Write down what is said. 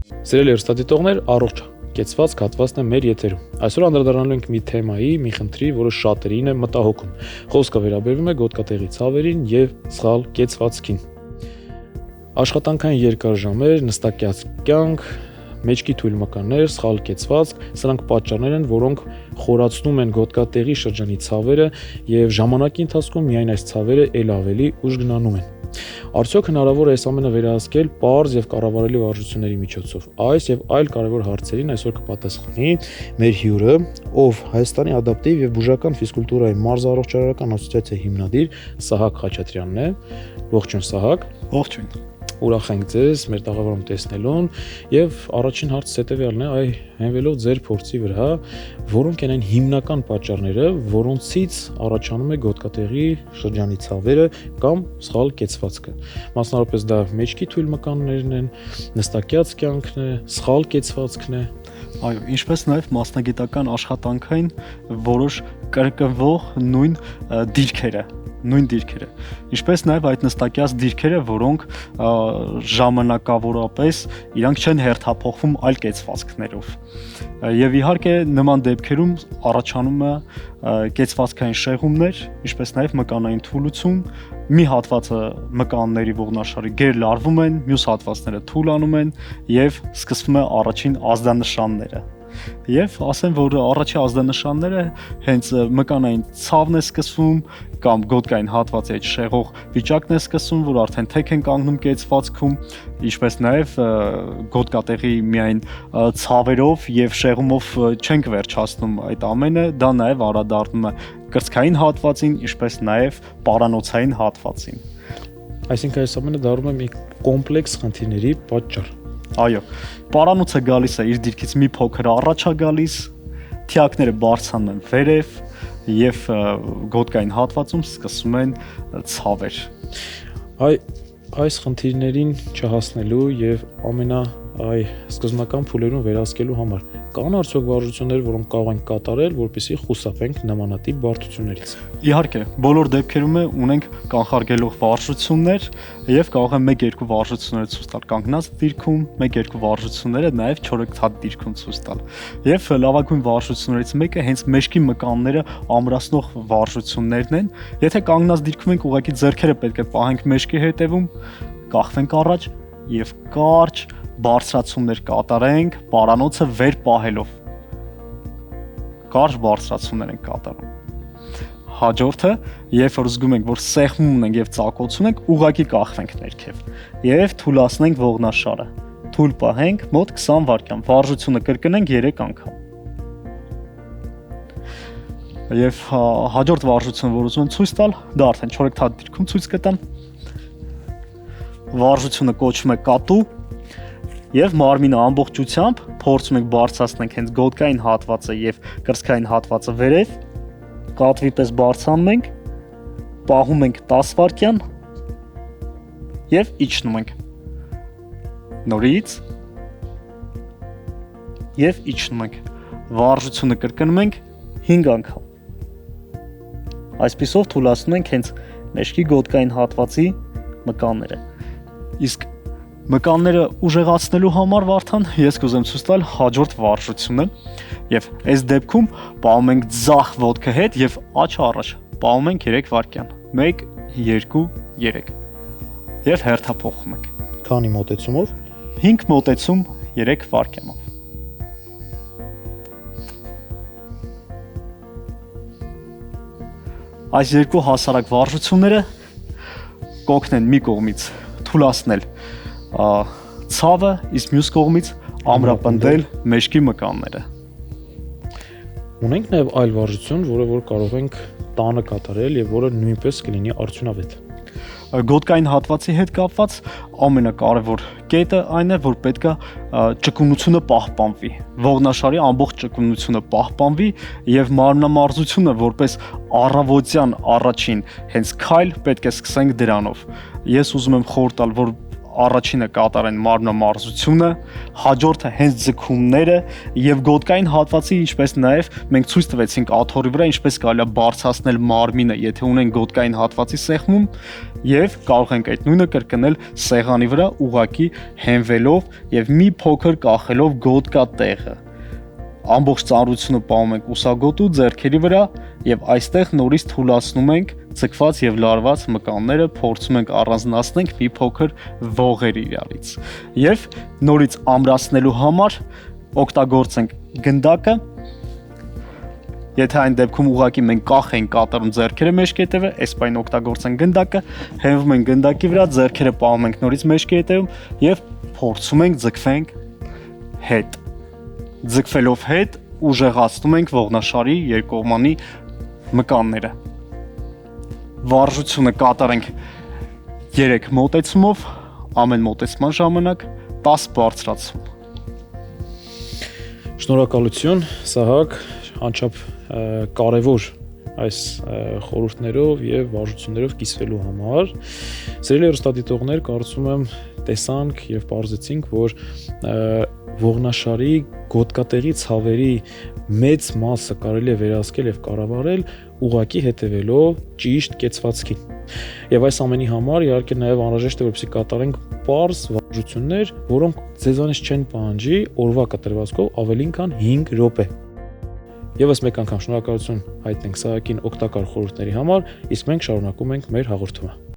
Սիրելի հեռուստադիտողներ, առողջ կեցված կաթվածն է մեր եթերում։ Այսօր անդրադառնալու ենք մի թեմայի, մի խնդրի, որը շատերին է մտահոգում։ Խոսքը վերաբերվում է գոտկատեղի ցավերին եւ սխալ կեցվածքին։ Աշխատանքային երկար ժամեր, նստակյաց կյանք, մեջքի թույլ մկաններ, սխալ կեցվածք, սրանք պատճառներ են, որոնք խորացնում են գոտկատեղի շրջանի ցավերը եւ ժամանակի ընթացքում միայն այս ցավերը ել ավելի ուժ գնանում են։ Արդյոք հնարավոր է այս ամենը վերահսկել պարզ եւ կառավարելի վարժությունների միջոցով։ Այս եւ այլ կարևոր հարցերին այսօր կպատասխանի մեր հյուրը, ով Հայաստանի ադապտիվ եւ բուժական ֆիզկուլտուրայի մարզարողջարարական ասոցիացիայի հիմնադիր Սահակ Խաչատրյանն է։ Ողջույն Սահակ։ Ողջույն։ Ուրախ ենք ձեզ մեր տաղավարում տեսնելուն եւ առաջին հարցը հետեւյալն է, հենվելով ձեր փորձի վրա, որոնք են այն հիմնական պատճառները, որոնցից առաջանում է գոտկատեղի շրջանի ցավերը կամ սխալ կեցվածքը։ Մասնավորապես դա մեջքի թույլ մկաններն են, նստակյաց կյանքն է, սխալ կեցվածքն է։ Այո, ինչպես նաև մասնագիտական աշխատանքային որոշ կրկնվող նույն դիրքերը, ինչպես նաև այդ նստակյաց դիրքերը, որոնք ժամանակավորապես իրանք չեն հերթափոխվում այլ կեցվածքներով։ Եվ իհարկե նման դեպքերում առաջանում է կեցվածքային շեղումներ, ինչպես նաև մկանային թուլություն, մի հատվածը մկանների ողնաշարի գերլարվում են, մյուս հատվածները թուլանում են եւ սկսվում է առաջին ազդանշանները։ Եվ ասեմ, որ առաջի ազդանշանները հենց մկանային ցավն է սկսվում կամ գոտկային հատվածի այդ շեղող վիճակն է սկսվում, որ արդեն թեք են կանգնում կեցվածքում, ինչպես նաև գոտկատեղի միայն ցավերով եւ շեղումով չենք վերջացնում այդ ամենը, դա նաև անդրադառնում է կրծքային հատվածին, ինչպես նաև պարանոցային հատվածին։ Այսինքն այս ամենը դառնում է մի կոմպլեքս խնդիրների պատճառ։ Այո, պարանոցը գալիս է իր դիրքից մի փոքր առաջ է գալիս, թիակները բարձրանում են վերև եւ գոտկային հատվածում սկսում են ցավեր։ Այս խնդիրներին չհասնելու եւ սկզբնական փուլերում վերահսկելու համար կան արդյոք վարժություններ, որոնք կարող են կատարել, որպեսզի խուսափենք նմանատիպ բարդություններից։ Իհարկե, բոլոր դեպքերում ունենք կանխարգելող վարժություններ եւ կարող են 1-2 վարժությունները ցույց տալ կանգնած դիրքում, 1-2 վարժությունները նաեւ չորեքթաթ դիրքում ցույց տալ։ Եվ լավագույն վարժություններից մեկը հենց մեջքի մկանները ամրացնող վարժություններն են։ Եթե կանգնած դիրքում ենք, ուղղակի ձեռքերը պետք է պահենք մեջքի հետևում, կախվենք առաջ եւ կարճ բարձրացումներ կատարենք, պարանոցը վեր պահելով։ Կարճ բարձրացումներ ենք կատարում։ Հաջորդը, երբ որ զգում ենք, որ սեղմում ունենք եւ ծակոցում ենք, ուղղակի կախվենք ներքև եւ թուլացնենք ողնաշարը։ Թույլ պահենք մոտ 20 վայրկյան։ Վարժությունը կրկնենք 3 անգամ։ Եվ հաջորդ վարժությունը, որ ուզում եմ ցույց տալ, դա արդեն չորեքթաթ դիրքում ցույց կտամ։ Վարժությունը կոչվում է կատու եւ մարմինը ամբողջությամբ փորձում ենք բարձրացնել հենց գոտկային հատվածը եւ կրծքային հատվածը վերև, կատվի պես բարձրանում ենք, պահում ենք 10 վայրկյան եւ իջնում ենք։ Նորից եւ իջնում ենք։ Վարժությունը կրկնում ենք 5 անգամ։ Այսպիսով թուլացնում ենք հենց մեջքի գոտկային հատվածի մկանները։ Իսկ մկանները ուժեղացնելու համար Վարդան ես կուզեմ ցույց տալ հաջորդ վարժությունը եւ այս դեպքում պահում ենք ձախ ոտքը հետ եւ աչը առաջ պահում ենք 3 վայրկյան 1 2 3 եւ հերթափոխում ենք քանի մոտեցումով 5 մոտեցում 3 վայրկյանով այս երկու հասարակ վարժությունները կօգնեն մի կողմից թուլացնել ցավը, իսկ մյուս կողմից ամրապնդել մեջքի մկանները։ Ունենք նաև այլ վարժություն, որը կարող ենք տանը կատարել եւ որը նույնպես կլինի արդյունավետ։ Գոտկային հատվածի հետ կապված ամենակարևոր կետը այն է, որ պետք է ճկունությունը պահպանվի, ողնաշարի ամբողջ ճկունությունը պահպանվի եւ մարմնամարզությունը որպես առավոտյան առաջին հենց քայլ պետք է սկսենք դրանով։ Ես ուզում եմ խորհուրդ տալ, որ առաջինը կատարեն մարմնամարզությունը, հաջորդը հենց ձգումները եւ գոտկային հատվածի, ինչպես նաեւ մենք ցույց տվեցինք աթոռի վրա ինչպես կարելի է բարձրացնել մարմինը, եթե ունեն գոտկային հատվածի սեղմում եւ կարող ենք այդ նույնը կրկնել սեղանի վրա ուղակի հենվելով եւ մի փոքր կախելով գոտկա տեղը։ Ամբողջ ծանրությունը պահում ենք ուսագոտու ձեռքերի վրա եւ այստեղ նորից թուլացնում ենք ձգված եւ լարված մկանները, փորձում ենք առանձնացնել մի փոքր ողեր իրարից։ Եվ նորից ամրացնելու համար օգտագործենք գնդակը։ Եթե այն դեպքում ուղակի մենք կախ ենք կատարում ձեռքերը մեջքետևը, այս բանը օգտագործենք գնդակը, հենվում ենք գնդակի վրա, ձեռքերը պահում ենք նորից մեջքետևում եւ փորձում ենք ձգվենք հետ։ Ձգվելով հետ ուժեղացնում ենք ողնաշարի երկկողմանի մկանները։ Վարժությունը կատարենք 3 մոտեցումով, ամեն մոտեցման ժամանակ 10 բարձրացում։ Շնորհակալություն, Սահակ, անչափ կարևոր այս խորհուրդներով եւ վարժություններով կիսվելու համար։ Սիրելի հեռուստադիտողներ, կարծում եմ տեսանք եւ բարձեցինք, որ ողնաշարի գոտկատեղի ցավերի մեծ մասը կարելի է վերահսկել եւ կառավարել ուղակի հետևելով ճիշտ կեցվածքին։ Եվ այս ամենի համար իհարկե նաեւ անհրաժեշտ է որպեսզի կատարենք պարզ վարժություններ, որոնք ձեզանից չեն պահանջի օրվա կտրվածքով ավելին քան 5 րոպե։ Եվս մեկ անգամ շնորհակալություն հայտնենք Սահակին օգտակար խորհուրդների համար, իսկ մենք շարունակում ենք մեր հաղորդումը։